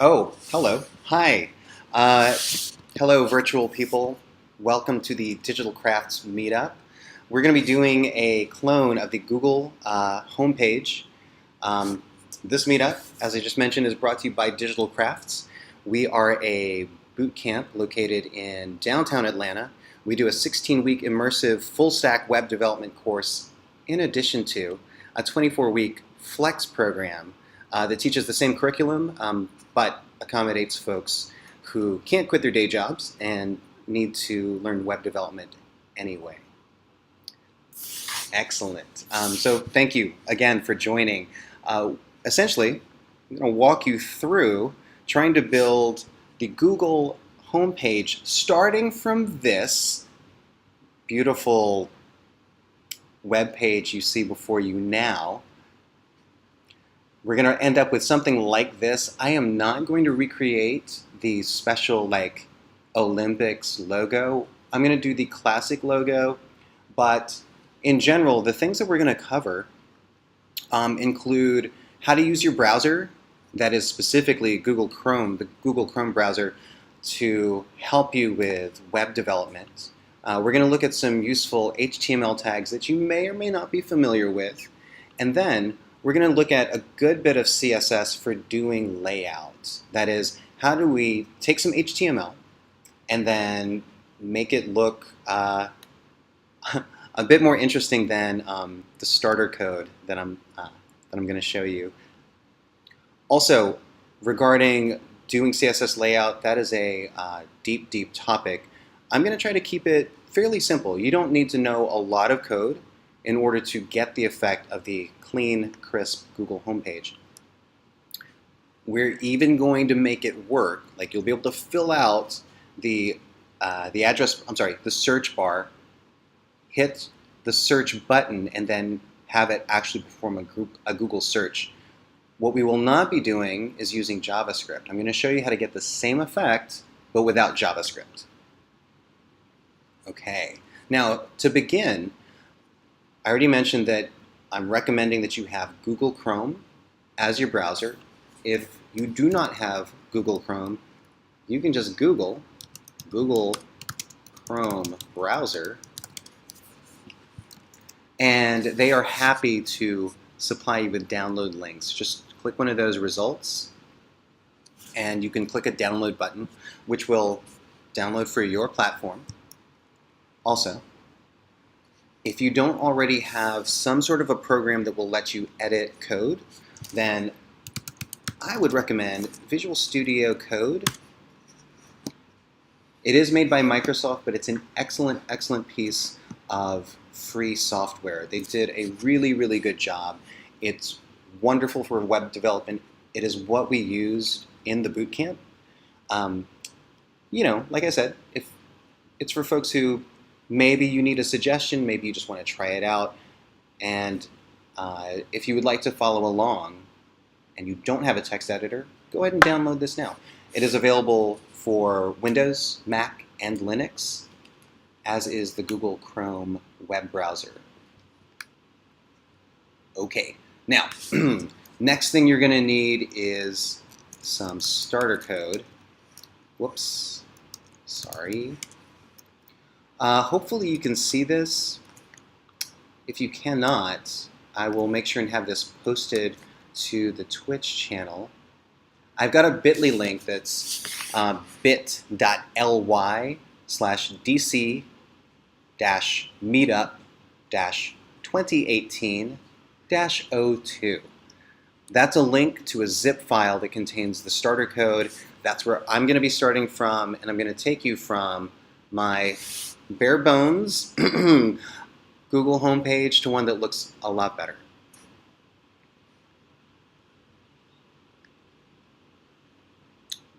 Oh, hello. Hi. Uh, Hello, virtual people. Welcome to the DigitalCrafts Meetup. We're going to be doing a clone of the Google homepage. Um, this meetup, as I just mentioned, is brought to you by DigitalCrafts. We are a boot camp located in downtown Atlanta. We do a 16-week immersive full-stack web development course in addition to a 24-week flex program that teaches the same curriculum but accommodates folks who can't quit their day jobs and need to learn web development anyway. Excellent. So thank you again for joining. Essentially, I'm going to walk you through trying to build the Google homepage starting from this beautiful web page you see before you now. We're going to end up with something like this. I am not going to recreate the special like Olympics logo. I'm going to do the classic logo, but in general, the things that we're going to cover include how to use your browser, that is specifically Google Chrome, the Google Chrome browser, to help you with web development. We're going to look at some useful HTML tags that you may or may not be familiar with, and then we're going to look at a good bit of CSS for doing layouts. That is, how do we take some HTML and then make it look a bit more interesting than the starter code that I'm going to show you. Also, regarding doing CSS layout, that is a deep topic. I'm going to try to keep it fairly simple. You don't need to know a lot of code in order to get the effect of the clean, crisp Google homepage. We're even going to make it work. Like you'll be able to fill out the the search bar, hit the search button, and then have it actually perform a Google search. What we will not be doing is using JavaScript. I'm going to show you how to get the same effect, but without JavaScript. Okay. Now, to begin, I already mentioned that I'm recommending that you have Google Chrome as your browser. If you do not have Google Chrome, you can just Google Chrome browser, and they are happy to supply you with download links. Just click one of those results, and you can click a download button, which will download for your platform. Also, if you don't already have some sort of a program that will let you edit code, then I would recommend Visual Studio Code. It is made by Microsoft, but it's an excellent piece of free software. They did a really good job. It's wonderful for web development. It is what we used in the boot camp. You know, like I said, if it's for folks who maybe you need a suggestion, maybe you just want to try it out, and if you would like to follow along and you don't have a text editor, go ahead and download this now. It is available for Windows, Mac, and Linux, as is the Google Chrome web browser. Okay, now, next thing you're going to need is some starter code. Whoops, sorry. Hopefully you can see this. If you cannot, I will make sure and have this posted to the Twitch channel. I've got a bit.ly link that's bit.ly/dc-meetup-2018-02. That's a link to a zip file that contains the starter code. That's where I'm going to be starting from, and I'm going to take you from my bare bones Google homepage to one that looks a lot better.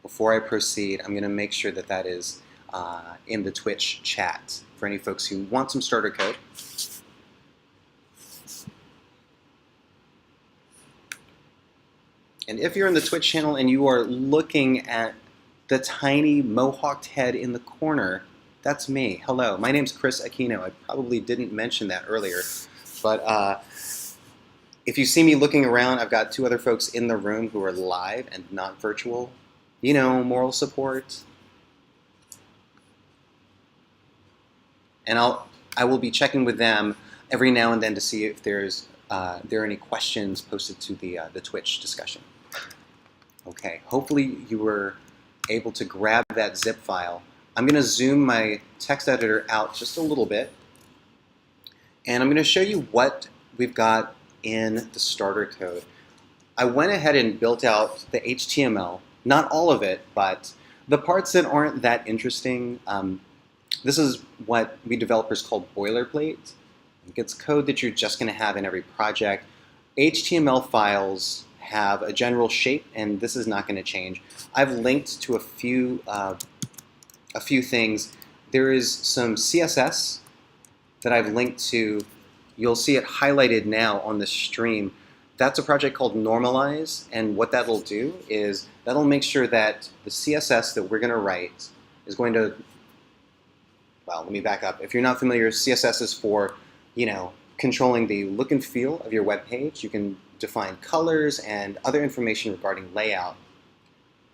Before I proceed, I'm going to make sure that that is in the Twitch chat for any folks who want some starter code. And if you're in the Twitch channel and you are looking at the tiny mohawked head in the corner, that's me. Hello, my name's Chris Aquino. I probably didn't mention that earlier, but if you see me looking around, I've got two other folks in the room who are live and not virtual. moral support. And I will be checking with them every now and then to see if there are any questions posted to the Twitch discussion. Okay, hopefully you were able to grab that zip file. I'm going to zoom my text editor out just a little bit, and I'm going to show you what we've got in the starter code. I went ahead and built out the HTML, not all of it, but the parts that aren't that interesting. This is what we developers call boilerplate. It's code that you're just going to have in every project. HTML files have a general shape, and this is not going to change. I've linked to a few things. There is some CSS that I've linked to. You'll see it highlighted now on the stream. That's a project called Normalize, and what that'll do is that'll make sure that the CSS that we're going to write is going to, well, let me back up. If you're not familiar, CSS is for, controlling the look and feel of your web page. You can define colors and other information regarding layout.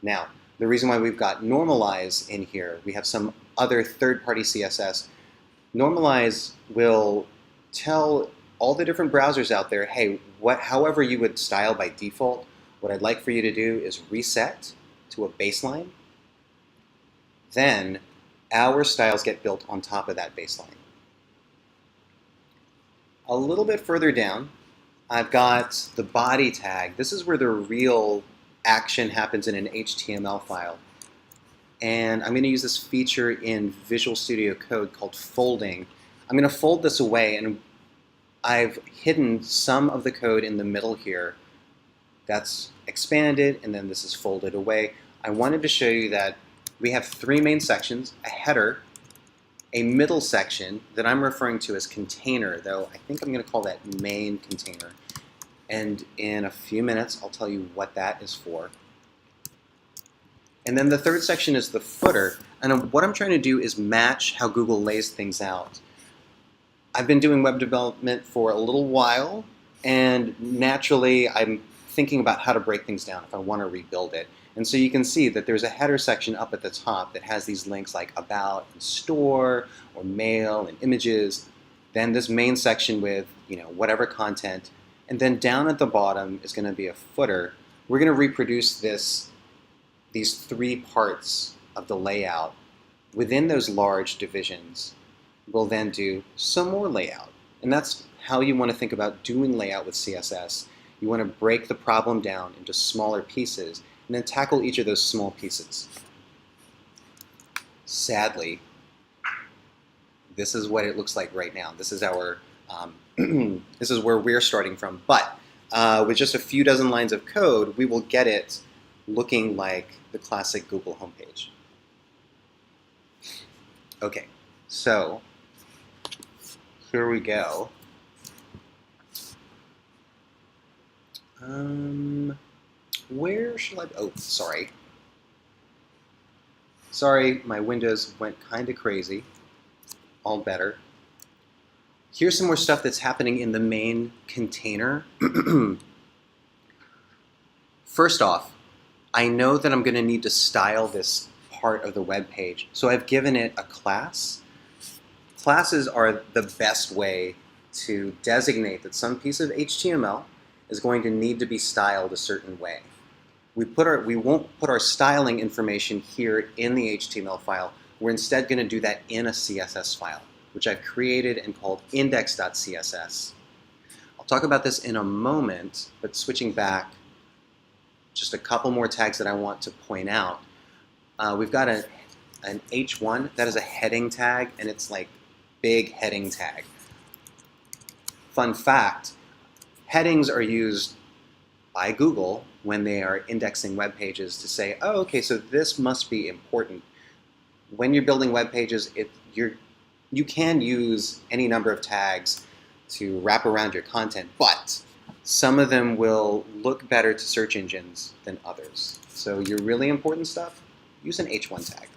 Now, the reason why we've got Normalize in here, we have some other third-party CSS. Normalize will tell all the different browsers out there, hey, however you would style by default, what I'd like for you to do is reset to a baseline. Then our styles get built on top of that baseline. A little bit further down, I've got the body tag. This is where the real action happens in an HTML file. And I'm going to use this feature in Visual Studio Code called folding. I'm going to fold this away, and I've hidden some of the code in the middle here. That's expanded, and then this is folded away. I wanted to show you that we have three main sections: a header, a middle section that I'm referring to as container, though I think I'm going to call that main container. And in a few minutes, I'll tell you what that is for. And then the third section is the footer. And what I'm trying to do is match how Google lays things out. I've been doing web development for a little while, and naturally I'm thinking about how to break things down if I want to rebuild it. And so you can see that there's a header section up at the top that has these links like About and Store or Mail and Images. Then this main section with whatever content. And then down at the bottom is going to be a footer. We're going to reproduce these three parts of the layout within those large divisions. We'll then do some more layout. And that's how you want to think about doing layout with CSS. You want to break the problem down into smaller pieces and then tackle each of those small pieces. Sadly, this is what it looks like right now. This is our this is where we're starting from. But with just a few dozen lines of code, we will get it looking like the classic Google homepage. Okay, so here we go. Where should I? Oh, sorry. Sorry, my windows went kind of crazy. All better. Here's some more stuff that's happening in the main container. First off, I know that I'm going to need to style this part of the web page, so I've given it a class. Classes are the best way to designate that some piece of HTML is going to need to be styled a certain way. We won't put our styling information here in the HTML file. We're instead going to do that in a CSS file, which I've created and called Index.css. I'll talk about this in a moment, but switching back, just a couple more tags that I want to point out. We've got an H1, that is a heading tag, and it's like big heading tag. Fun fact, headings are used by Google when they are indexing web pages to say, oh, okay, so this must be important. When you're building web pages, you can use any number of tags to wrap around your content, but some of them will look better to search engines than others. So your really important stuff, use an H1 tag.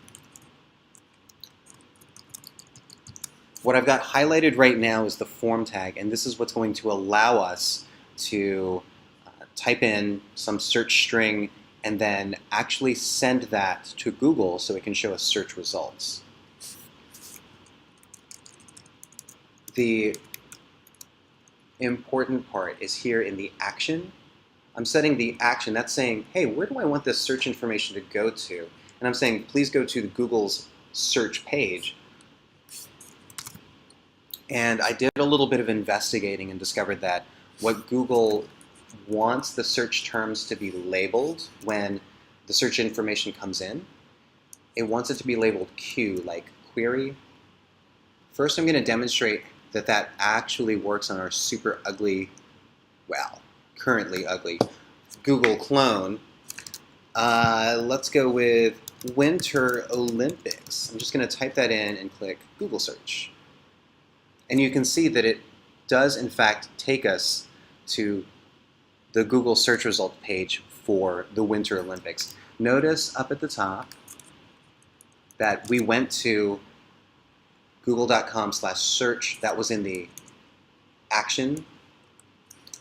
What I've got highlighted right now is the form tag, and this is what's going to allow us to type in some search string and then actually send that to Google so it can show us search results. The important part is here in the action. I'm setting the action. That's saying, hey, where do I want this search information to go to? And I'm saying, please go to Google's search page. And I did a little bit of investigating and discovered that what Google wants the search terms to be labeled when the search information comes in. It wants it to be labeled Q, like query. First, I'm going to demonstrate that that actually works on our super ugly, well, currently ugly Google clone. Let's go with Winter Olympics. I'm just going to type that in and click Google search. And you can see that it does, in fact, take us to the Google search result page for the Winter Olympics. Notice up at the top that we went to google.com/search. That was in the action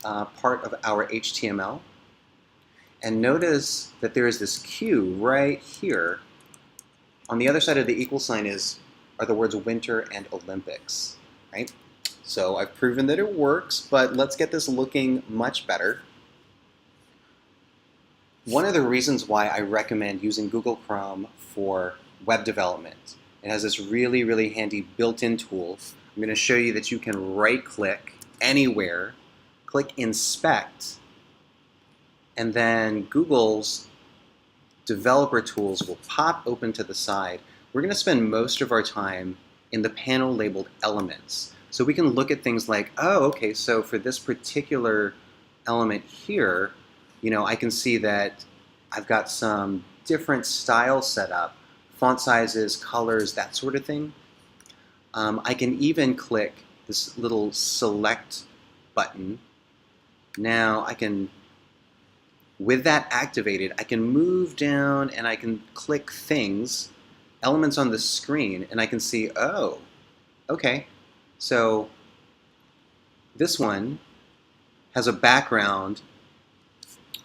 part of our HTML. And notice that there is this Q right here. On the other side of the equal sign are the words winter and Olympics, right? So I've proven that it works, but let's get this looking much better. One of the reasons why I recommend using Google Chrome for web development, it has this really, really handy built-in tool. I'm going to show you that you can right-click anywhere, click Inspect, and then Google's developer tools will pop open to the side. We're going to spend most of our time in the panel labeled Elements. So we can look at things like, oh, okay, so for this particular element here, I can see that I've got some different styles set up, font sizes, colors, that sort of thing. I can even click this little select button. Now I can, with that activated, I can move down and I can click things, elements on the screen, and I can see, oh, okay, so this one has a background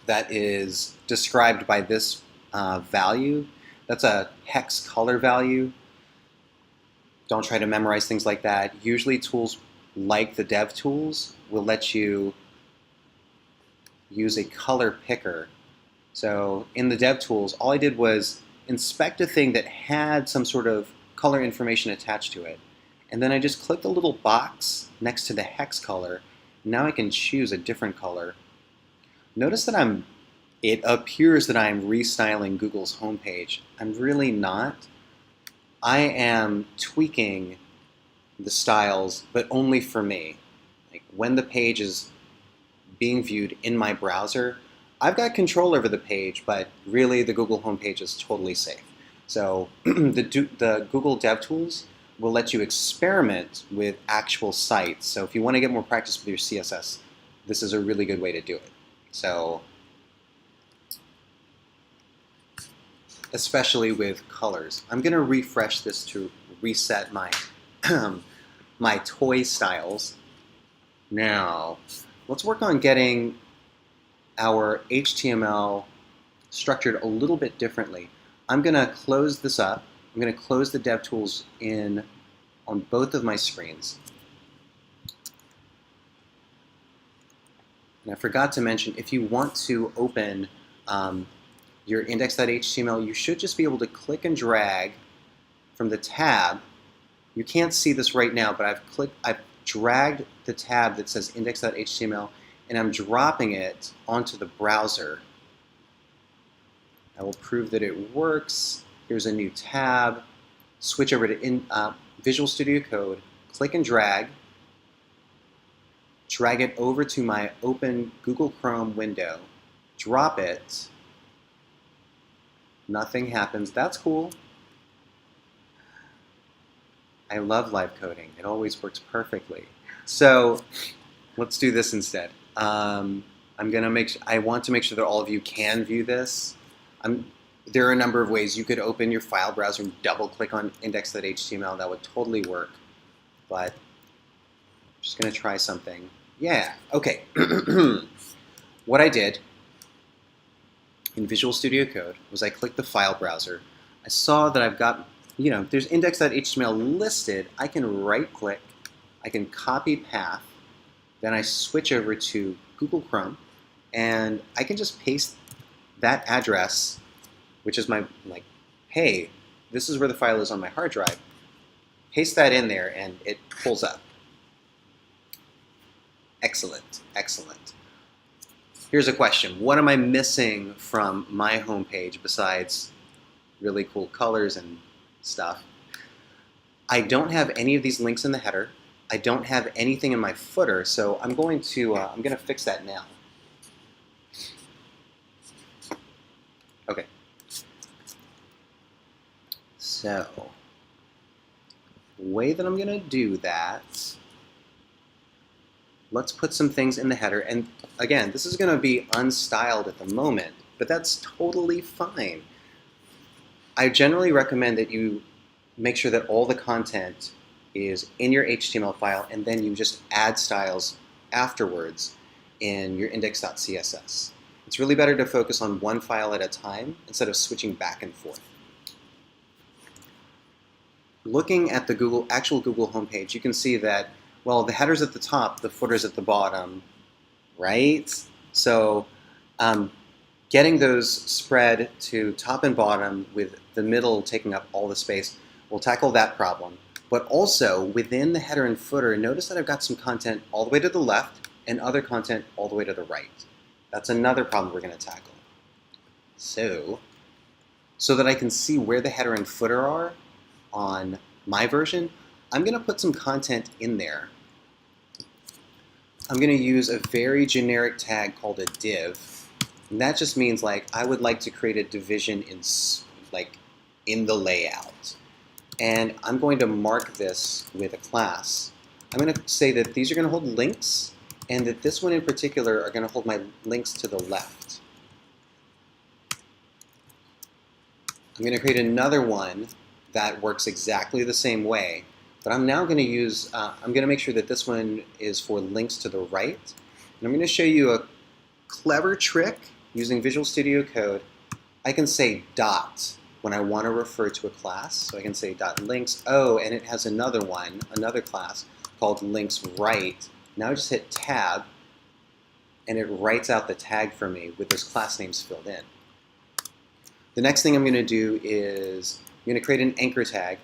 that is described by this value. That's a hex color value. Don't try to memorize things like that. Usually tools like the dev tools will let you use a color picker. So in the dev tools, all I did was inspect a thing that had some sort of color information attached to it. And then I just clicked the little box next to the hex color. Now I can choose a different color. Notice that it appears that I'm restyling Google's homepage. I'm really not. I am tweaking the styles, but only for me. Like when the page is being viewed in my browser, I've got control over the page, but really the Google homepage is totally safe. So the Google DevTools will let you experiment with actual sites. So if you want to get more practice with your CSS, this is a really good way to do it. So especially with colors. I'm going to refresh this to reset my my toy styles. Now, let's work on getting our HTML structured a little bit differently. I'm going to close this up. I'm going to close the DevTools in on both of my screens. And I forgot to mention, if you want to open your index.html, you should just be able to click and drag from the tab. You can't see this right now, but I've dragged the tab that says index.html and I'm dropping it onto the browser. I will prove that it works. Here's a new tab. Switch over to Visual Studio Code, click and drag it over to my open Google Chrome window, drop it, nothing happens. That's cool. I love live coding. It always works perfectly. So let's do this instead. I want to make sure that all of you can view this. There are a number of ways. You could open your file browser and double click on index.html. That would totally work. But I'm just going to try something. Yeah, okay. What I did, in Visual Studio Code was I clicked the file browser. I saw that I've got, there's index.html listed. I can right click, I can copy path, then I switch over to Google Chrome, and I can just paste that address, which is my, hey, this is where the file is on my hard drive. Paste that in there and it pulls up. Excellent, excellent. Here's a question. What am I missing from my homepage besides really cool colors and stuff? I don't have any of these links in the header. I don't have anything in my footer, so I'm going to fix that now. Okay. So, the way that I'm going to do that, let's put some things in the header. And again, this is going to be unstyled at the moment, but that's totally fine. I generally recommend that you make sure that all the content is in your HTML file, and then you just add styles afterwards in your index.css. It's really better to focus on one file at a time instead of switching back and forth. Looking at the actual Google homepage, you can see that, well, the header's at the top, the footer's at the bottom, right? So getting those spread to top and bottom with the middle taking up all the space will tackle that problem. But also, within the header and footer, notice that I've got some content all the way to the left and other content all the way to the right. That's another problem we're going to tackle. So that I can see where the header and footer are on my version, I'm going to put some content in there. I'm going to use a very generic tag called a div. And that just means I would like to create a division in the layout. And I'm going to mark this with a class. I'm going to say that these are going to hold links, and that this one in particular are going to hold my links to the left. I'm going to create another one that works exactly the same way, but I'm now going to use, I'm going to make sure that this one is for links to the right. And I'm going to show you a clever trick using Visual Studio Code. I can say dot when I want to refer to a class. So I can say dot links, oh, and it has another one, another class called links right. Now I just hit tab, and it writes out the tag for me with those class names filled in. The next thing I'm going to do is I'm going to create an anchor tag.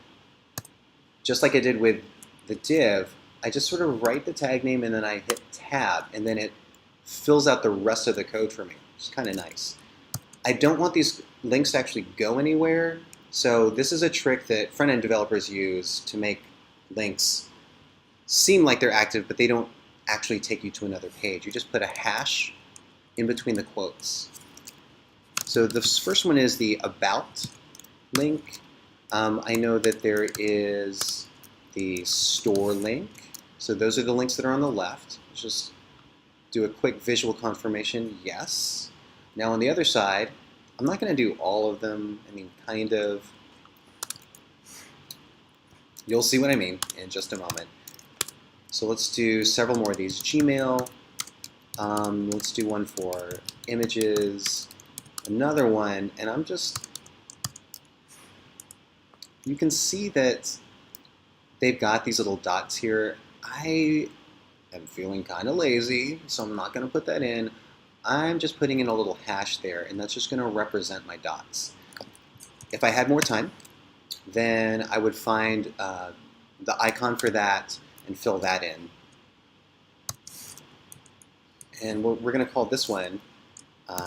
Just like I did with the div, I just sort of write the tag name and then I hit tab, and then it fills out the rest of the code for me. It's kind of nice. I don't want these links to actually go anywhere, so this is a trick that front-end developers use to make links seem like they're active, but they don't actually take you to another page. You just put a hash in between the quotes. So the first one is the about link. I know that there is the store link. So those are the links that are on the left. Just do a quick visual confirmation, yes. Now on the other side, I'm not going to do all of them. I mean, kind of. You'll see what I mean in just a moment. So let's do several more of these. Gmail. Let's do one for images. Another one, and I'm just, you can see that they've got these little dots here. I am feeling kind of lazy, so I'm not going to put that in. I'm just putting in a little hash there, and that's just going to represent my dots. If I had more time, then I would find the icon for that and fill that in. And we're going to call this one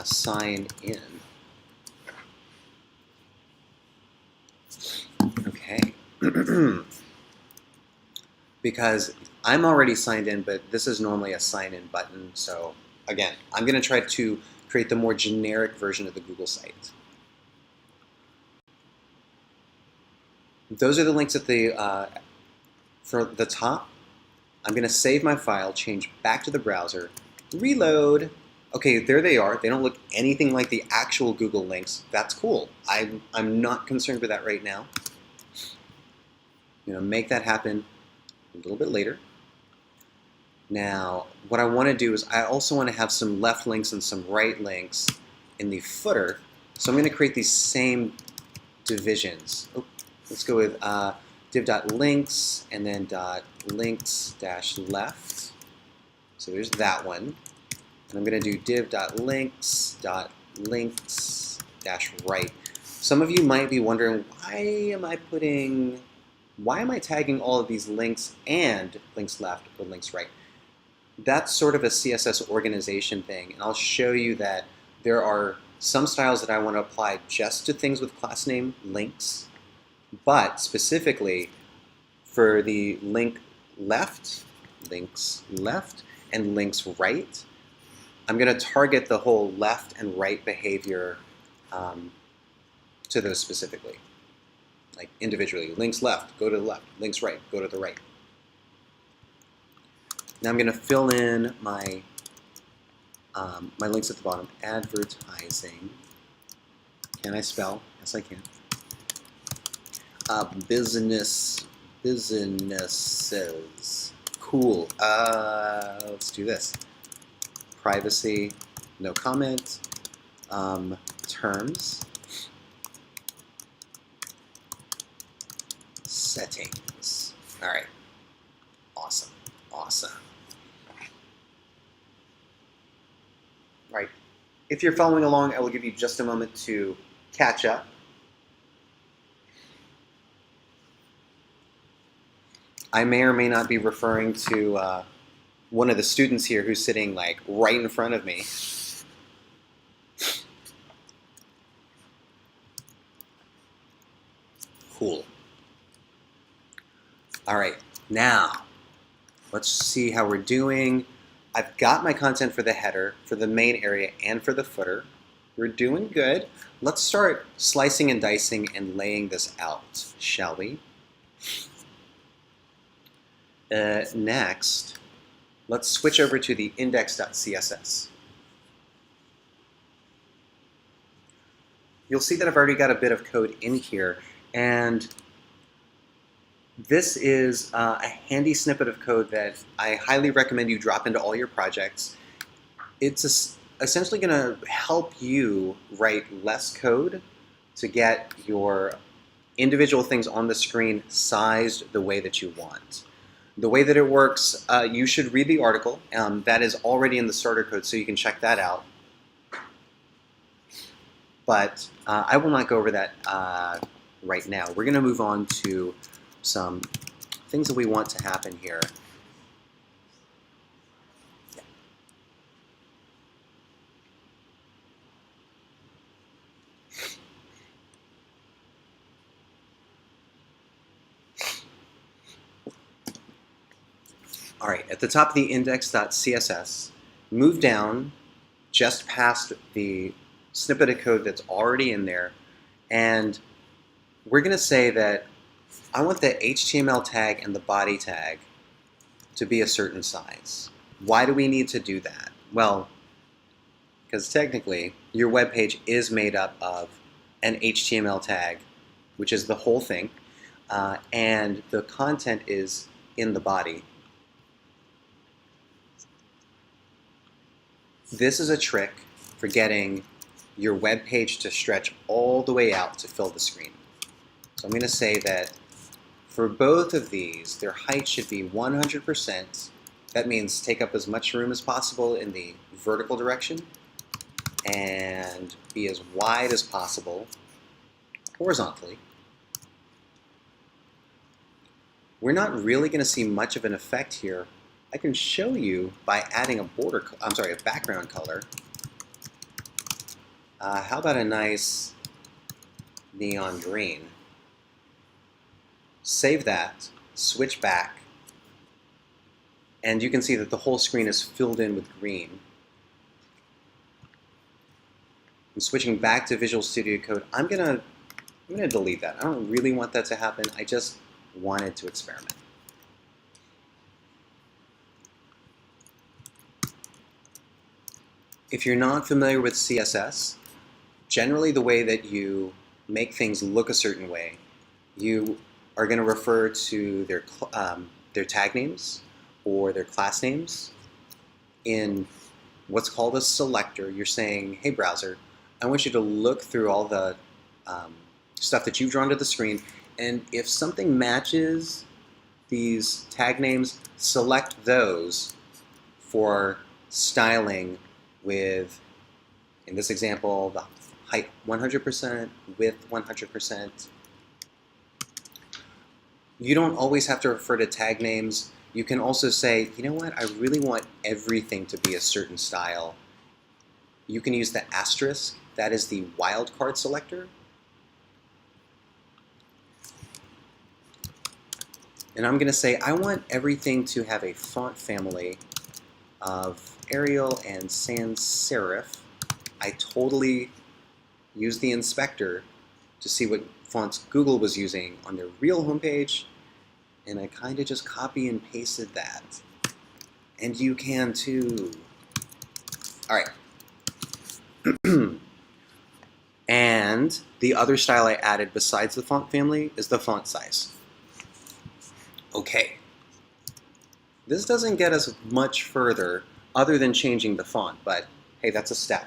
sign in. Okay. Because I'm already signed in, but this is normally a sign in button. So again, I'm going to try to create the more generic version of the Google site. Those are the links at the for the top. I'm going to save my file, change back to the browser, reload. Okay, there they are. They don't look anything like the actual Google links. That's cool. I'm not concerned with that right now. I'm going to make that happen a little bit later. Now, what I want to do is I also want to have some left links and some right links in the footer. So I'm going to create these same divisions. Oh, let's go with div.links and then .links-left. So there's that one. And I'm going to do div.links.links-right. Some of you might be wondering, why am I tagging all of these links and links left or links right? That's sort of a CSS organization thing, and I'll show you that there are some styles that I want to apply just to things with class name links, but specifically for the links left, and links right, I'm going to target the whole left and right behavior to those specifically, like individually. Links left, go to the left. Links right, go to the right. Now I'm going to fill in my my links at the bottom. Advertising. Can I spell? Yes, I can. Businesses. Cool. Let's do this. Privacy. No comment. Terms. Settings. All right. Awesome. Awesome. All right. If you're following along, I will give you just a moment to catch up. I may or may not be referring to one of the students here who's sitting like right in front of me. Cool. All right, now let's see how we're doing. I've got my content for the header, for the main area, and for the footer. We're doing good. Let's start slicing and dicing and laying this out, shall we? Next, let's switch over to the Index.CSS. You'll see that I've already got a bit of code in here, and this is a handy snippet of code that I highly recommend you drop into all your projects. It's essentially going to help you write less code to get your individual things on the screen sized the way that you want. The way that it works, you should read the article. That is already in the starter code, so you can check that out. But I will not go over that right now. We're going to move on to some things that we want to happen here. All right, at the top of the index.css, move down just past the snippet of code that's already in there, and we're going to say that I want the HTML tag and the body tag to be a certain size. Why do we need to do that? Well, because technically your web page is made up of an HTML tag, which is the whole thing, and the content is in the body. This is a trick for getting your web page to stretch all the way out to fill the screen. So I'm going to say that for both of these, their height should be 100%. That means take up as much room as possible in the vertical direction and be as wide as possible horizontally. We're not really going to see much of an effect here. I can show you by adding a background color. How about a nice neon green? Save that, switch back, and you can see that the whole screen is filled in with green. I'm switching back to Visual Studio Code. I'm gonna delete that. I don't really want that to happen. I just wanted to experiment. If you're not familiar with CSS, generally the way that you make things look a certain way, you are going to refer to their tag names or their class names in what's called a selector. You're saying, hey browser, I want you to look through all the stuff that you've drawn to the screen, and if something matches these tag names, select those for styling with, in this example, the height 100%, width 100%. You don't always have to refer to tag names. You can also say, you know what, I really want everything to be a certain style. You can use the asterisk, that is the wildcard selector. And I'm going to say, I want everything to have a font family of Arial and sans serif. I totally used the inspector to see what fonts Google was using on their real homepage, and I kind of just copy and pasted that. And you can too. All right. And the other style I added besides the font family is the font size. Okay. This doesn't get us much further other than changing the font, but hey, that's a step.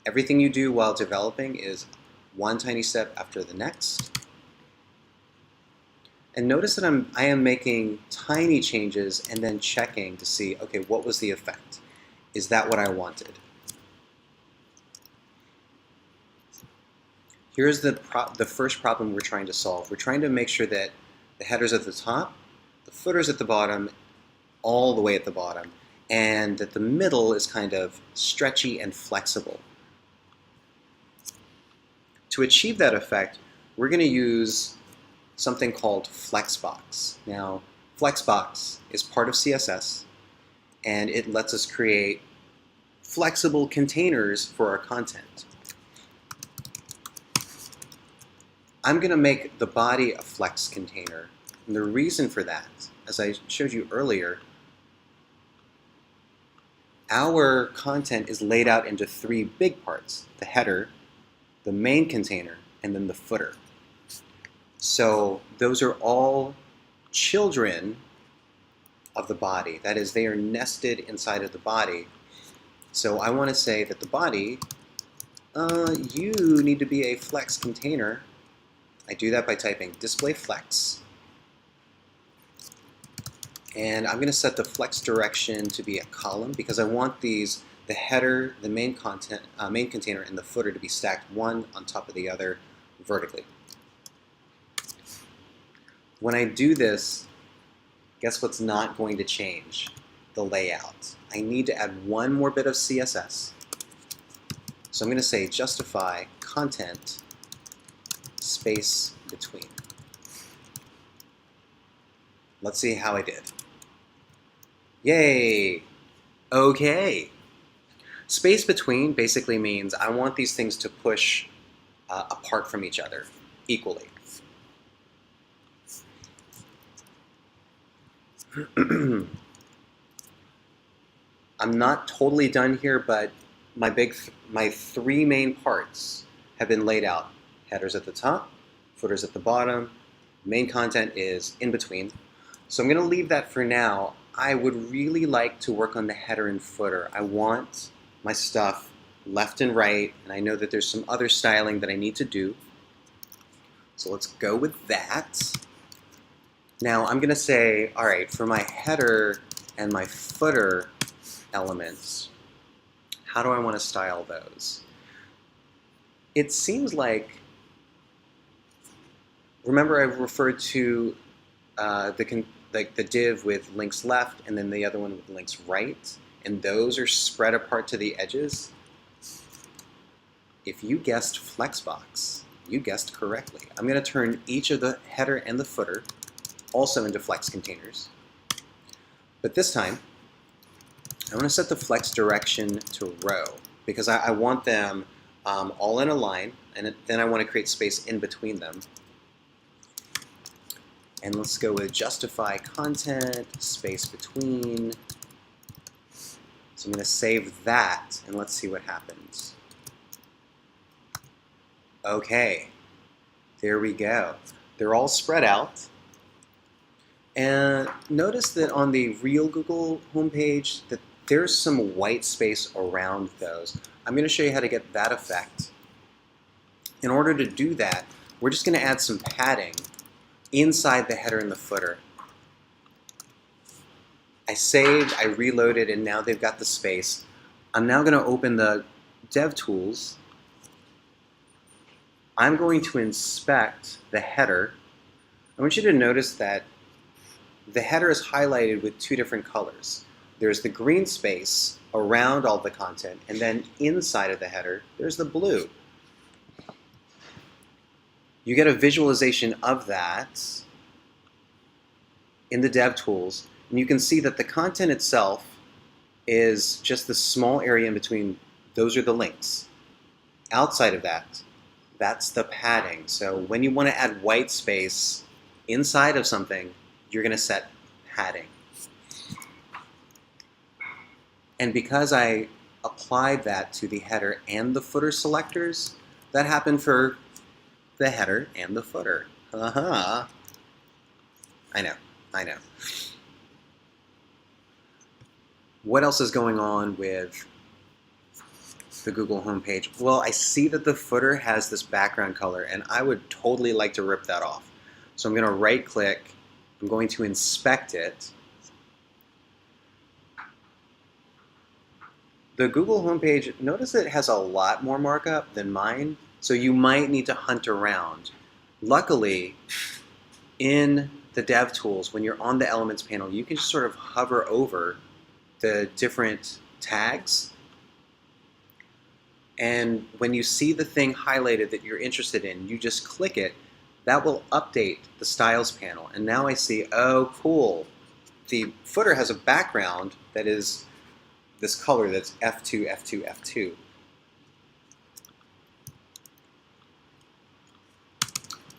Everything you do while developing is one tiny step after the next. And notice that I am making tiny changes and then checking to see, okay, what was the effect? Is that what I wanted? Here's the first problem we're trying to solve. We're trying to make sure that the header's at the top, the footer's at the bottom, all the way at the bottom, and that the middle is kind of stretchy and flexible. To achieve that effect, we're going to use something called Flexbox. Now, Flexbox is part of CSS, and it lets us create flexible containers for our content. I'm going to make the body a flex container, and the reason for that, as I showed you earlier, our content is laid out into three big parts: the header, the main container, and then the footer. So those are all children of the body. That is, they are nested inside of the body. So I want to say that the body, you need to be a flex container. I do that by typing display flex. And I'm going to set the flex direction to be a column because I want these, the header, the main container, and the footer to be stacked one on top of the other vertically. When I do this, guess what's not going to change? The layout. I need to add one more bit of CSS. So I'm going to say justify content space between. Let's see how I did. Yay! Okay. Space between basically means I want these things to push apart from each other equally. I'm not totally done here, but my three main parts have been laid out. Headers at the top, footers at the bottom, main content is in between. So I'm going to leave that for now. I would really like to work on the header and footer. I want my stuff left and right, and I know that there's some other styling that I need to do. So let's go with that. Now I'm going to say, all right, for my header and my footer elements, how do I want to style those? It seems like, remember I referred to the div with links left and then the other one with links right, and those are spread apart to the edges? If you guessed Flexbox, you guessed correctly. I'm going to turn each of the header and the footer also into flex containers. But this time, I want to set the flex direction to row because I want them all in a line, and then I want to create space in between them. And let's go with justify content, space between. So I'm going to save that, and let's see what happens. Okay, there we go. They're all spread out. And notice that on the real Google homepage, that there's some white space around those. I'm going to show you how to get that effect. In order to do that, we're just going to add some padding inside the header and the footer. I saved, I reloaded, and now they've got the space. I'm now going to open the DevTools. I'm going to inspect the header. I want you to notice that the header is highlighted with two different colors. There's the green space around all the content, and then inside of the header, there's the blue. You get a visualization of that in the DevTools, and you can see that the content itself is just the small area in between. Those are the links. Outside of that, that's the padding. So when you want to add white space inside of something, you're going to set padding. And because I applied that to the header and the footer selectors, that happened for the header and the footer. I know. What else is going on with the Google homepage? Well, I see that the footer has this background color, and I would totally like to rip that off. So I'm going to right click, I'm going to inspect it. The Google homepage, notice it has a lot more markup than mine, so you might need to hunt around. Luckily, in the DevTools, when you're on the Elements panel, you can just sort of hover over the different tags. And when you see the thing highlighted that you're interested in, you just click it. That will update the Styles panel. And now I see, oh, cool. The footer has a background that is this color that's F2, F2, F2.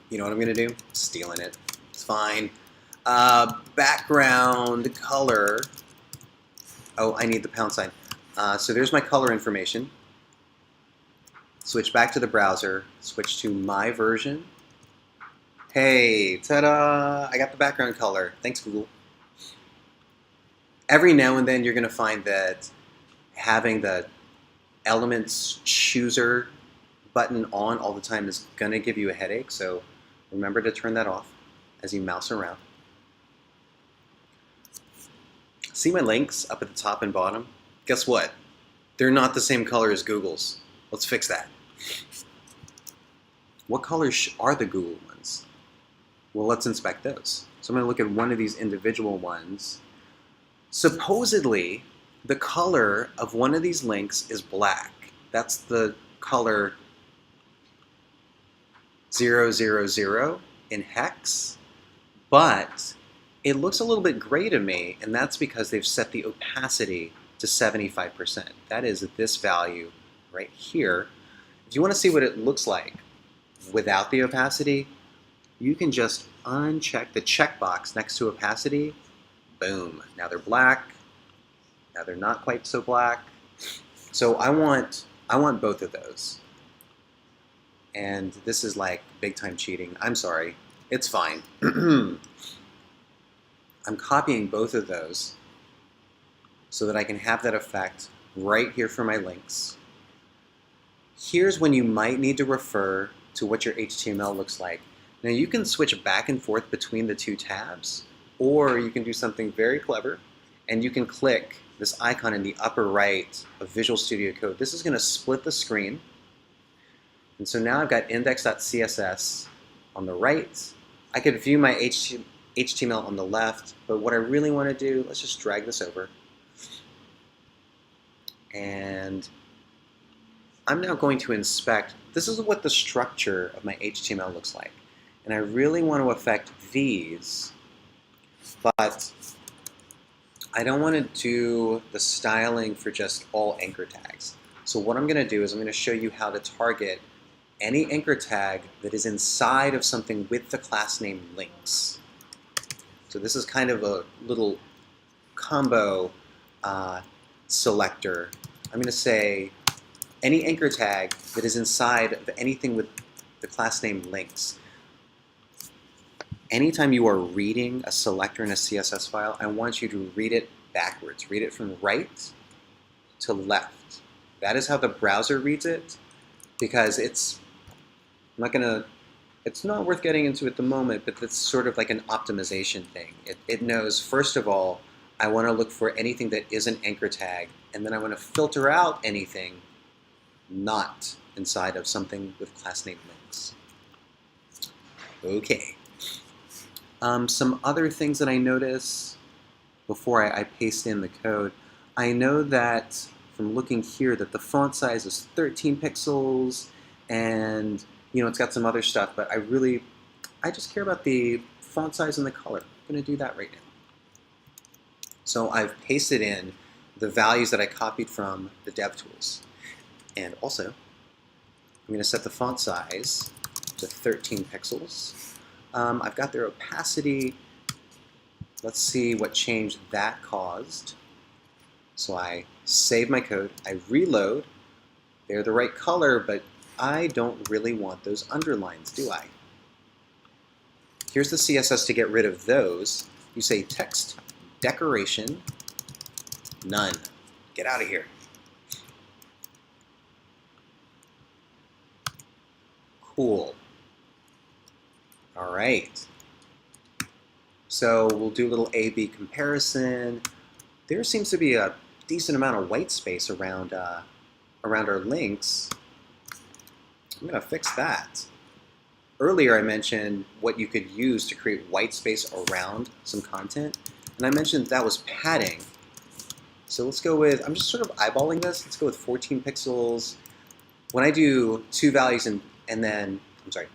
You know what I'm going to do? Stealing it. It's fine. Background color. Oh, I need the pound sign. So there's my color information. Switch back to the browser. Switch to my version. Hey, ta-da! I got the background color. Thanks, Google. Every now and then you're going to find that having the Elements Chooser button on all the time is going to give you a headache, so remember to turn that off as you mouse around. See my links up at the top and bottom? Guess what? They're not the same color as Google's. Let's fix that. What colors are the Google ones? Well, let's inspect those. So I'm going to look at one of these individual ones. Supposedly, the color of one of these links is black. That's the color 000 in hex, but it looks a little bit gray to me, and that's because they've set the opacity to 75%. That is this value right here. If you want to see what it looks like without the opacity, you can just uncheck the checkbox next to opacity. Boom. Now they're black. Now they're not quite so black. So I want both of those. And this is like big time cheating. I'm sorry. It's fine. I'm copying both of those so that I can have that effect right here for my links. Here's when you might need to refer to what your HTML looks like. Now you can switch back and forth between the two tabs, or you can do something very clever and you can click this icon in the upper right of Visual Studio Code. This is going to split the screen. And so now I've got Index.CSS on the right. I could view my HTML on the left, but what I really want to do, let's just drag this over. And I'm now going to inspect. This is what the structure of my HTML looks like. And I really want to affect these, but I don't want to do the styling for just all anchor tags. So what I'm going to do is I'm going to show you how to target any anchor tag that is inside of something with the class name links. So this is kind of a little combo selector. I'm going to say any anchor tag that is inside of anything with the class name links. Anytime you are reading a selector in a CSS file, I want you to read it backwards. Read it from right to left. That is how the browser reads it, because it's not worth getting into at the moment, but it's sort of like an optimization thing. It knows, first of all, I want to look for anything that is an anchor tag, and then I want to filter out anything not inside of something with class name links. Okay. Some other things that I notice before I paste in the code, I know that from looking here that the font size is 13 pixels, and it's got some other stuff, but I just care about the font size and the color. I'm going to do that right now. So I've pasted in the values that I copied from the DevTools. And also, I'm going to set the font size to 13 pixels. I've got their opacity. Let's see what change that caused. So I save my code, I reload. They're the right color, but I don't really want those underlines, do I? Here's the CSS to get rid of those. You say text decoration none. Get out of here. Cool. All right. So we'll do a little A/B comparison. There seems to be a decent amount of white space around our links. I'm going to fix that. Earlier I mentioned what you could use to create white space around some content, and I mentioned that was padding. So let's go with, I'm just sort of eyeballing this, let's go with 14 pixels. When I do two values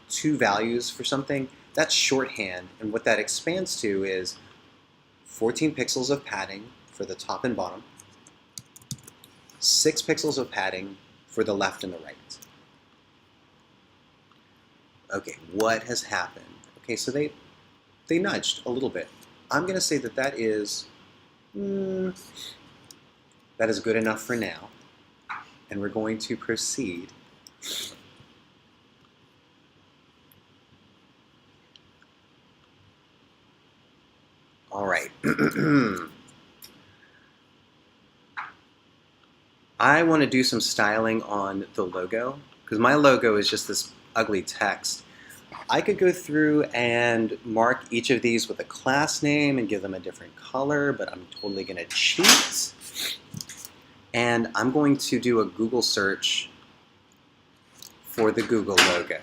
two values for something, that's shorthand, and what that expands to is 14 pixels of padding for the top and bottom, 6 pixels of padding for the left and the right. Okay, what has happened? Okay, so they nudged a little bit. I'm going to say that that is good enough for now, and we're going to proceed. All right. I want to do some styling on the logo, because my logo is just this ugly text. I could go through and mark each of these with a class name and give them a different color, but I'm totally going to cheat. And I'm going to do a Google search for the Google logo.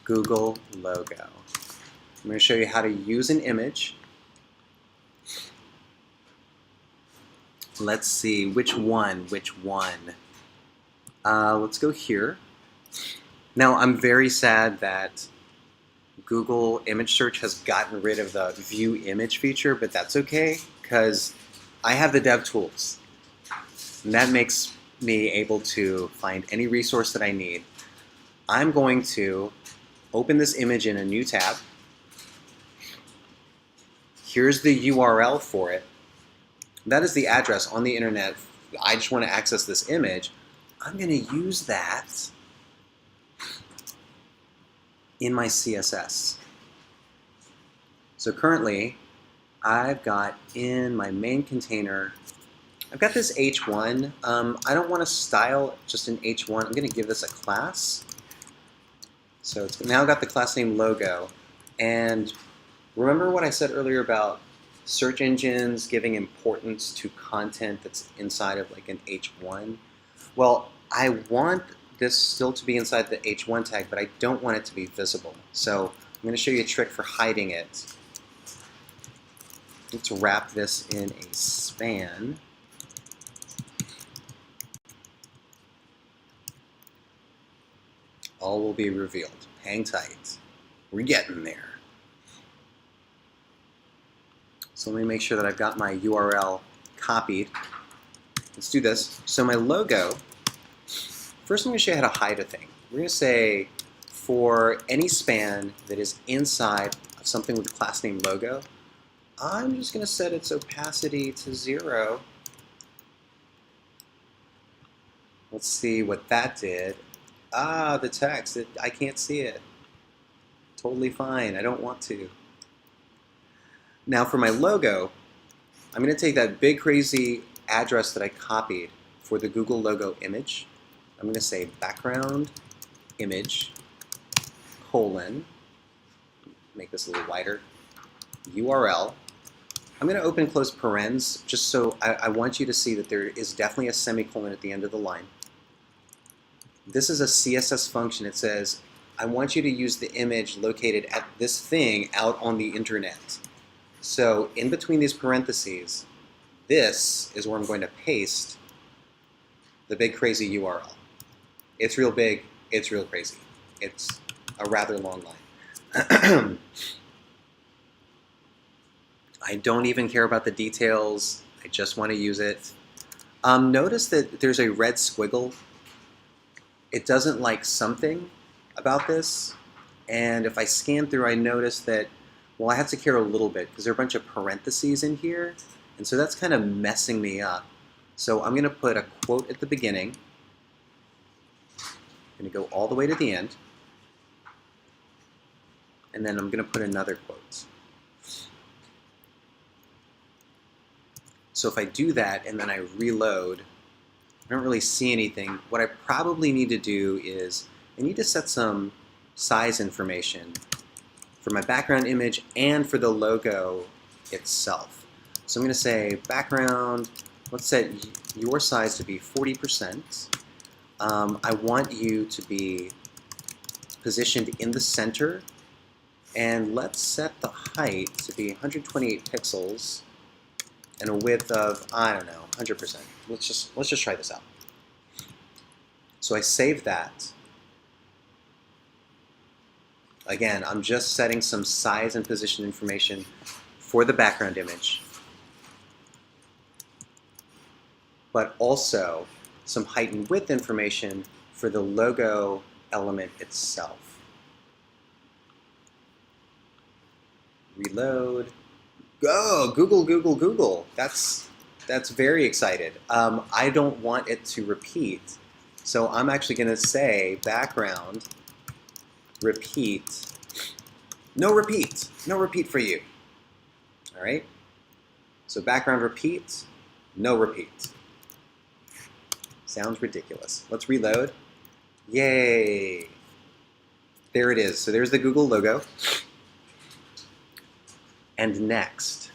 Google logo. I'm going to show you how to use an image. Let's see, which one? Let's go here. Now, I'm very sad that Google image search has gotten rid of the view image feature, but that's okay, because I have the DevTools. And that makes me able to find any resource that I need. I'm going to open this image in a new tab. Here's the URL for it. That is the address on the internet. I just want to access this image. I'm going to use that in my CSS. So currently, I've got in my main container, I've got this h1. I don't want to style just an h1. I'm going to give this a class. So it's now got the class name logo. And remember what I said earlier about search engines giving importance to content that's inside of like an h1? Well, I want this still to be inside the h1 tag, but I don't want it to be visible. So I'm going to show you a trick for hiding it. Let's wrap this in a span. All will be revealed. Hang tight. We're getting there. So let me make sure that I've got my URL copied. Let's do this. So my logo, first I'm going to show you how to hide a thing. We're going to say for any span that is inside of something with the class name logo, I'm just going to set its opacity to 0. Let's see what that did. Ah, the text, I can't see it. Totally fine, I don't want to. Now for my logo, I'm going to take that big crazy address that I copied, for the Google logo image, I'm going to say background image, colon, make this a little wider, URL. I'm going to open close parens just so I want you to see that there is definitely a semicolon at the end of the line. This is a CSS function. It says, I want you to use the image located at this thing out on the internet. So in between these parentheses, this is where I'm going to paste the big crazy URL. It's real big, it's real crazy. It's a rather long line. I don't even care about the details. I just want to use it. Notice that there's a red squiggle. It doesn't like something about this. And if I scan through, I notice that, well, I have to care a little bit because there are a bunch of parentheses in here. And so that's kind of messing me up. So I'm going to put a quote at the beginning. I'm going to go all the way to the end. And then I'm going to put another quote. So if I do that and then I reload, I don't really see anything. What I probably need to do is I need to set some size information for my background image and for the logo itself. So I'm going to say background, let's set your size to be 40%. I want you to be positioned in the center, and let's set the height to be 128 pixels and a width of, I don't know, 100%. Let's just try this out. So I save that. Again, I'm just setting some size and position information for the background image, but also some height and width information for the logo element itself. Reload. Go! Google, Google, Google. That's very excited. I don't want it to repeat. So I'm actually going to say background, repeat. No repeat. No repeat for you. All right? So background repeat, no repeat. Sounds ridiculous. Let's reload. Yay! There it is. So there's the Google logo. And next,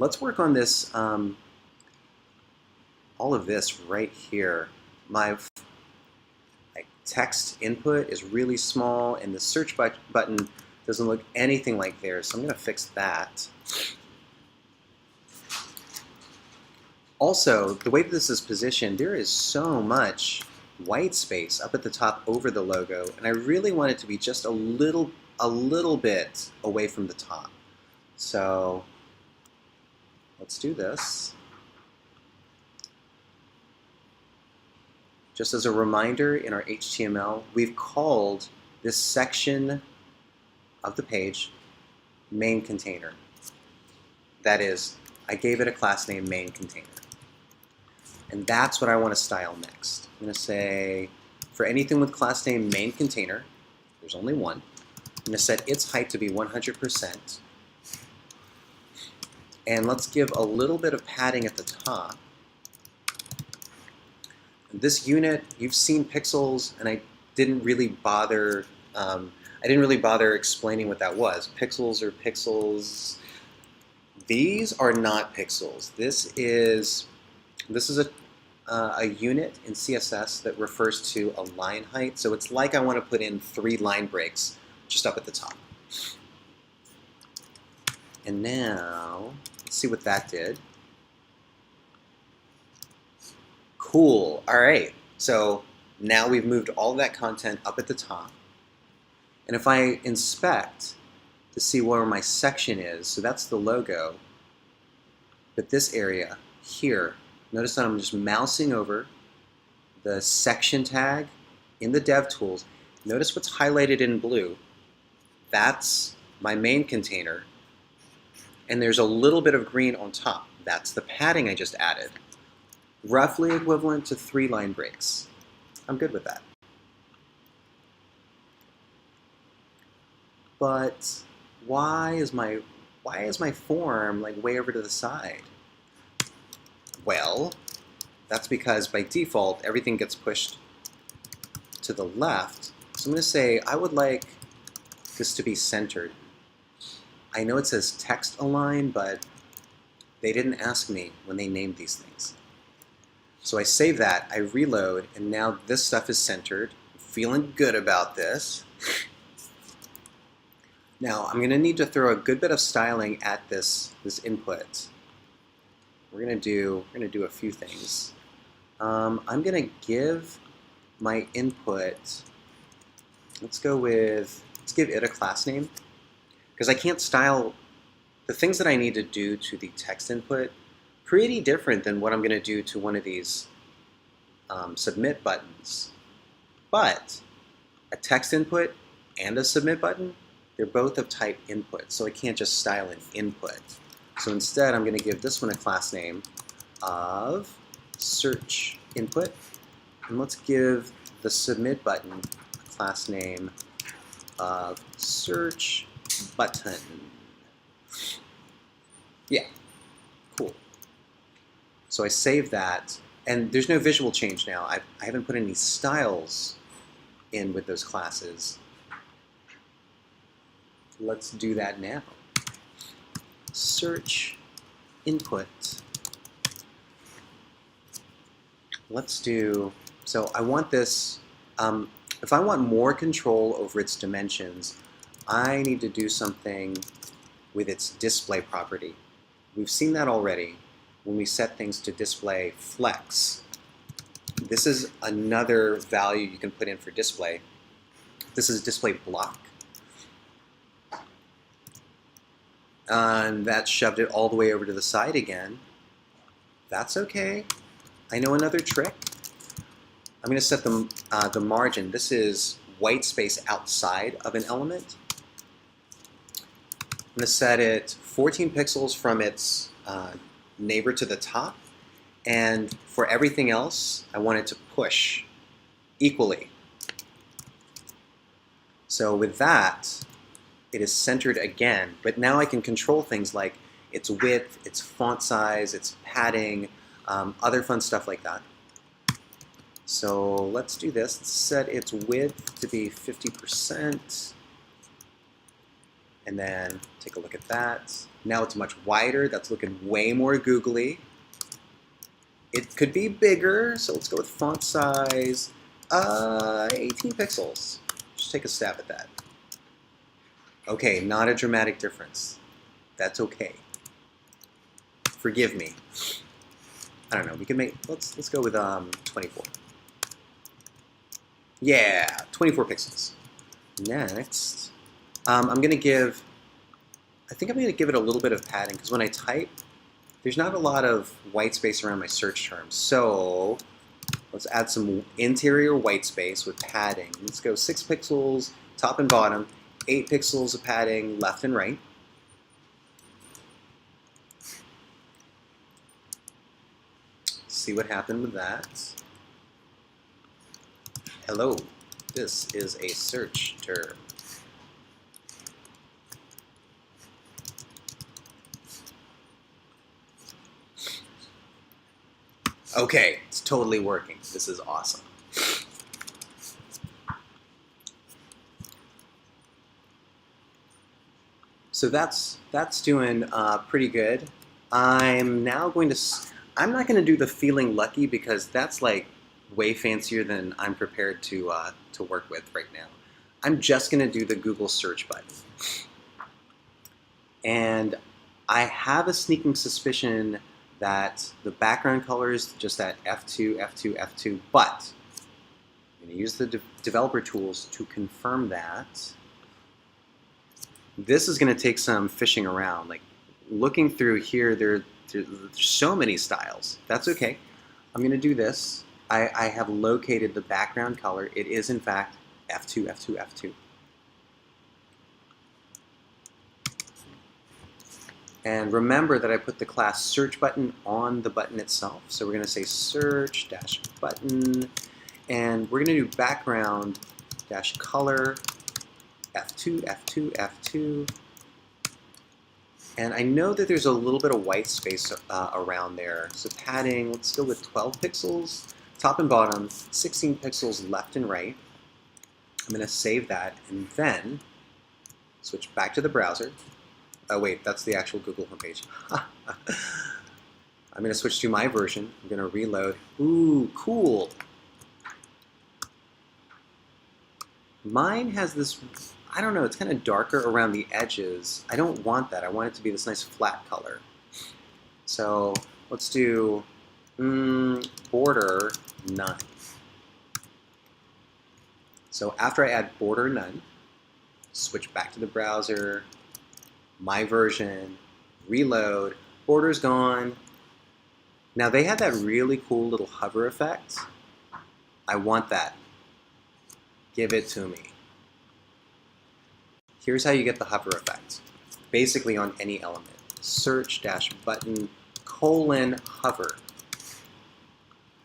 let's work on this, all of this right here. My text input is really small, and the search button doesn't look anything like theirs, so I'm going to fix that. Also, the way that this is positioned, there is so much white space up at the top over the logo, and I really want it to be just a little bit away from the top. So let's do this. Just as a reminder, in our HTML, we've called this section of the page main container. That is, I gave it a class name main container. And that's what I want to style next. I'm going to say, for anything with class name main container, there's only one. I'm going to set its height to be 100%. And let's give a little bit of padding at the top. This unit, you've seen pixels, and I didn't really bother explaining what that was. Pixels are pixels. These are not pixels. This is a unit in CSS that refers to a line height. So it's like I want to put in 3 line breaks just up at the top. And now, let's see what that did. Cool. All right. So now we've moved all of that content up at the top. And if I inspect to see where my section is, so that's the logo, but this area here, notice that I'm just mousing over the section tag in the DevTools. Notice what's highlighted in blue. That's my main container. And there's a little bit of green on top. That's the padding I just added. Roughly equivalent to 3 line breaks. I'm good with that. But why is my form like way over to the side? Well, That's because by default, everything gets pushed to the left. So I'm going to say I would like this to be centered. I know it says text align, but they didn't ask me when they named these things. So I save that, I reload, and now this stuff is centered. I'm feeling good about this. Now I'm going to need to throw a good bit of styling at this input. We're going to do a few things. I'm going to give my input, let's give it a class name, because I can't style the things that I need to do to the text input. Pretty different than what I'm going to do to one of these submit buttons. But a text input and a submit button, they're both of type input, so I can't just style an input. So instead, I'm going to give this one a class name of search input, and let's give the submit button a class name of search button. Yeah, cool. So I save that, and there's no visual change now. I haven't put any styles in with those classes. Let's do that now. Search input. Let's do, so I want this, if I want more control over its dimensions, I need to do something with its display property. We've seen that already when we set things to display flex. This is another value you can put in for display. This is display block. And that shoved it all the way over to the side again. That's okay. I know another trick. I'm going to set the margin. This is white space outside of an element. I'm going to set it 14 pixels from its neighbor to the top, and for everything else, I want it to push equally. So with that, it is centered again, but now I can control things like its width, its font size, its padding, other fun stuff like that. So let's do this. Let's set its width to be 50%. And then take a look at that. Now it's much wider. That's looking way more googly. It could be bigger, so let's go with font size 18 pixels. Just take a stab at that. Okay, not a dramatic difference. That's okay. Forgive me. I don't know. We can make. Let's go with 24. Yeah, 24 pixels. Next. I'm going to give, I think I'm going to give it a little bit of padding, because when I type, there's not a lot of white space around my search terms. So let's add some interior white space with padding. Let's go 6 pixels, top and bottom, 8 pixels of padding left and right. See what happened with that. Hello, this is a search term. Okay, it's totally working. This is awesome. So that's doing pretty good. I'm not going to do the feeling lucky, because that's like way fancier than I'm prepared to work with right now. I'm just going to do the Google search button. And I have a sneaking suspicion that the background color is just that F2, F2, F2, but I'm going to use the developer tools to confirm that. This is going to take some fishing around. Like looking through here, there's so many styles. That's okay. I'm going to do this. I have located the background color. It is in fact F2, F2, F2. And remember that I put the class search button on the button itself. So we're going to say search dash button, and we're going to do background dash color F2, F2, F2. And I know that there's a little bit of white space around there. So padding, let's go with 12 pixels, top and bottom, 16 pixels left and right. I'm going to save that and then switch back to the browser. Oh wait, that's the actual Google homepage. I'm going to switch to my version. I'm going to reload. Ooh, cool. Mine has this, I don't know, it's kind of darker around the edges. I don't want that. I want it to be this nice flat color. So let's do border none. So after I add border none, switch back to the browser, my version, reload, border's gone. Now they have that really cool little hover effect. I want that. Give it to me. Here's how you get the hover effect. Basically on any element. Search -button : hover.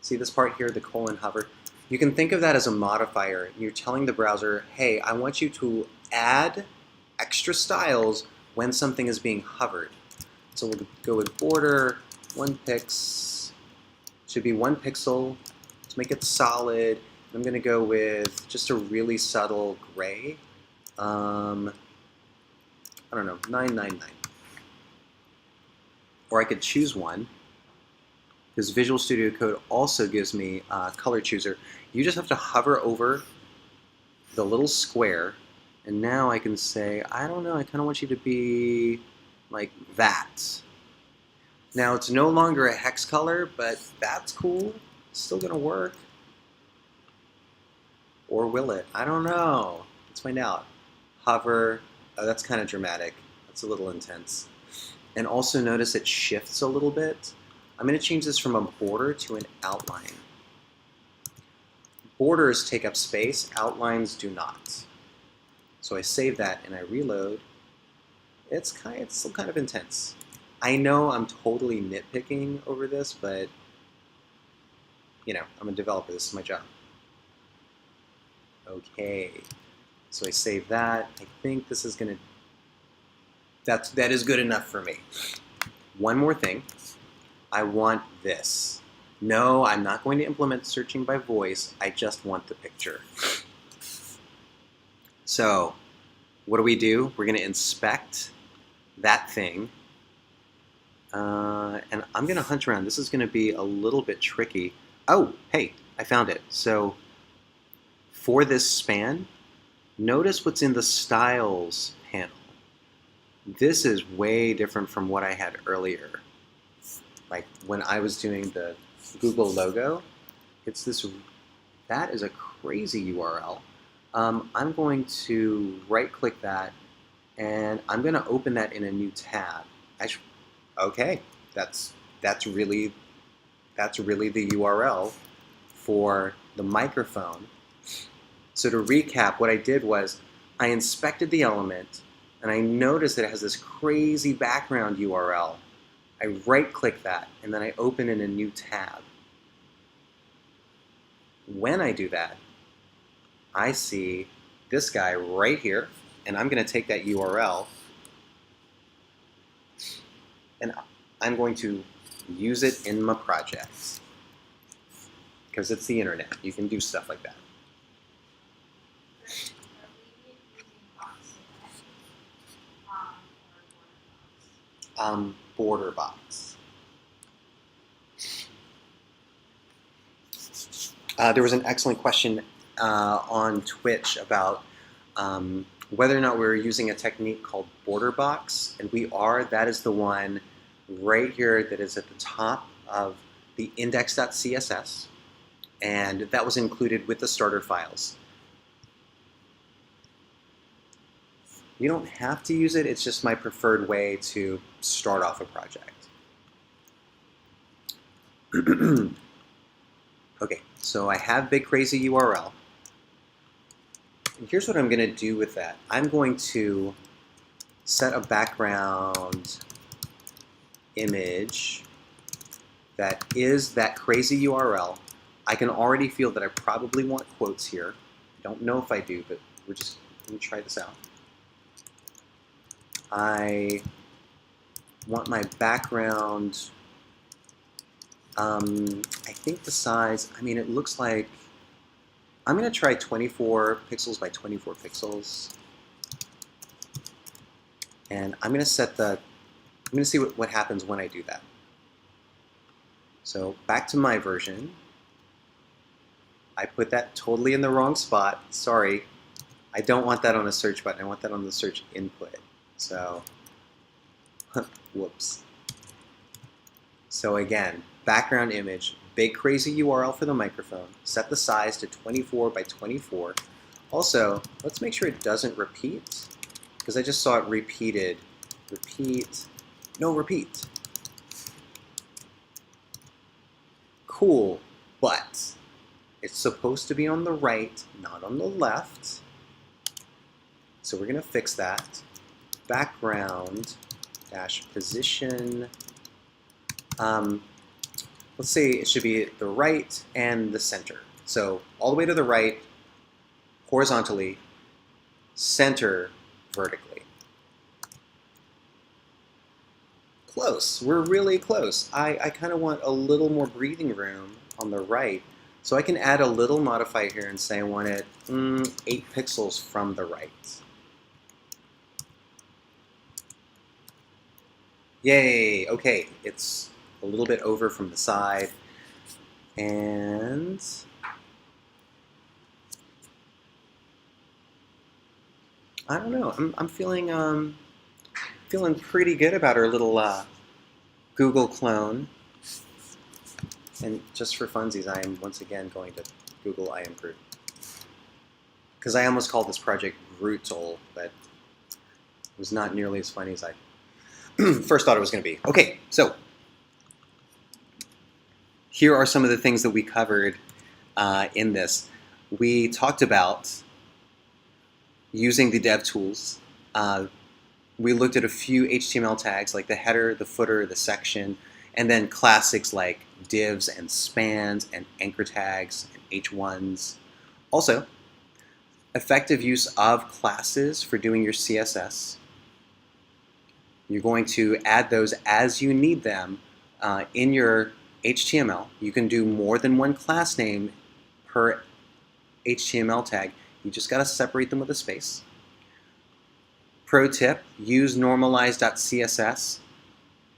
See this part here, the hover? You can think of that as a modifier. You're telling the browser, hey, I want you to add extra styles when something is being hovered. So we'll go with border, 1 pix, should be 1 pixel to make it solid. I'm going to go with just a really subtle gray. I don't know, 999. Or I could choose one, because Visual Studio Code also gives me a color chooser. You just have to hover over the little square, and now I can say, I don't know, I kind of want you to be like that. Now it's no longer a hex color, but that's cool. It's still going to work. Or will it? I don't know. Let's find out. Hover. Oh, that's kind of dramatic. That's a little intense. And also notice it shifts a little bit. I'm going to change this from a border to an outline. Borders take up space, outlines do not. So I save that and I reload. It's still kind of intense. I know I'm totally nitpicking over this, but you know, I'm a developer, this is my job. Okay, so I save that. I think this is gonna, that is good enough for me. One more thing, I want this. No, I'm not going to implement searching by voice, I just want the picture. So, what do? We're gonna inspect that thing, and I'm gonna hunt around. This is gonna be a little bit tricky. Oh, hey, I found it. So, for this span, notice what's in the Styles panel. This is way different from what I had earlier. Like when I was doing the Google logo, it's this, that is a crazy URL. I'm going to right-click that, and I'm going to open that in a new tab. Okay, that's really the URL for the microphone. So to recap, what I did was I inspected the element, and I noticed that it has this crazy background URL. I right-click that, and then I open in a new tab. When I do that, I see this guy right here, and I'm going to take that URL, and I'm going to use it in my projects. Because it's the internet. You can do stuff like that. Border box. There was an excellent question on Twitch about whether or not we were using a technique called border box, and we are. That is the one right here that is at the top of the Index.CSS, and that was included with the starter files. You don't have to use it, it's just my preferred way to start off a project. Okay, so I have Big Crazy URL. And here's what I'm going to do with that. I'm going to set a background image that is that crazy URL. I can already feel that I probably want quotes here. I don't know if I do, but we're just going to try this out. I want my background, I think the size, I mean, it looks like, I'm going to try 24 pixels by 24 pixels. And I'm going to set the, I'm going to see what happens when I do that. So back to my version. I put that totally in the wrong spot. Sorry. I don't want that on a search button. I want that on the search input. So, whoops. So again, background image, big crazy URL for the microphone. Set the size to 24 by 24. Also, let's make sure it doesn't repeat, because I just saw it repeated. Repeat. No, repeat. Cool, but it's supposed to be on the right, not on the left. So we're going to fix that. Background dash position. Let's say it should be the right and the center. So all the way to the right, horizontally, center vertically. Close. We're really close. I kind of want a little more breathing room on the right. So I can add a little modifier here and say I want it 8 pixels from the right. Yay! Okay, it's a little bit over from the side. And I don't know. I'm feeling feeling pretty good about our little Google clone. And just for funsies, I am once again going to Google I am Groot. Because I almost called this project Grootle, but it was not nearly as funny as I first thought it was going to be. Okay, so here are some of the things that we covered in this. We talked about using the dev tools. We looked at a few HTML tags like the header, the footer, the section, and then classics like divs and spans and anchor tags and H1s. Also, effective use of classes for doing your CSS. You're going to add those as you need them in your HTML. You can do more than one class name per HTML tag. You just got to separate them with a space. Pro tip, use normalize.css.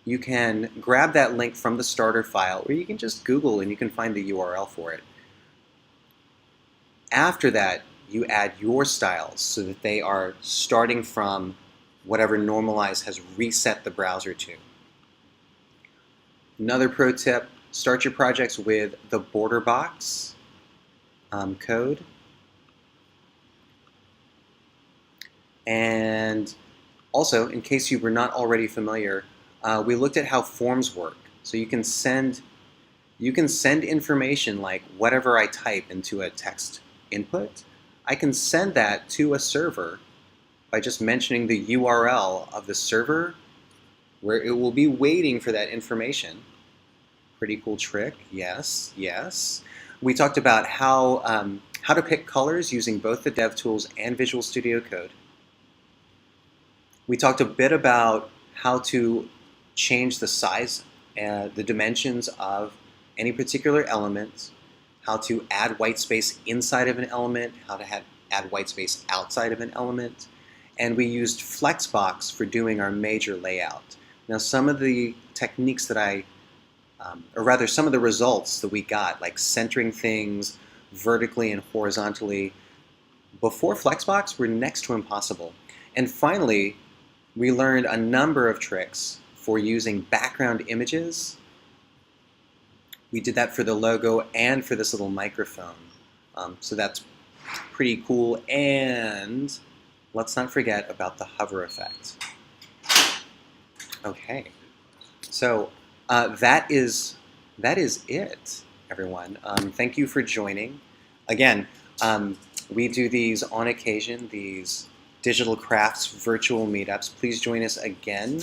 You can grab that link from the starter file, or you can just Google and you can find the URL for it. After that, you add your styles so that they are starting from whatever Normalize has reset the browser to. Another pro tip, start your projects with the border box code. And also, in case you were not already familiar, we looked at how forms work. So you can send information like whatever I type into a text input. I can send that to a server by just mentioning the URL of the server where it will be waiting for that information. Pretty cool trick, yes, yes. We talked about how to pick colors using both the DevTools and Visual Studio Code. We talked a bit about how to change the size and the dimensions of any particular element, how to add white space inside of an element, how to add white space outside of an element, and we used Flexbox for doing our major layout. Now some of the techniques that or rather some of the results that we got, like centering things vertically and horizontally, before Flexbox were next to impossible. And finally, we learned a number of tricks for using background images. We did that for the logo and for this little microphone. So that's pretty cool. And let's not forget about the hover effect. Okay, so that is it, everyone. Thank you for joining. Again, we do these on occasion, these DigitalCrafts virtual meetups. Please join us again.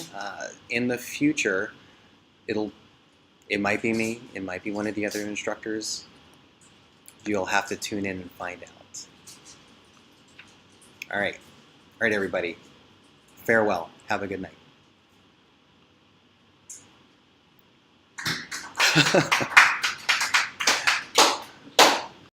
In the future, it might be me, it might be one of the other instructors. You'll have to tune in and find out. All right, everybody. Farewell. Have a good night.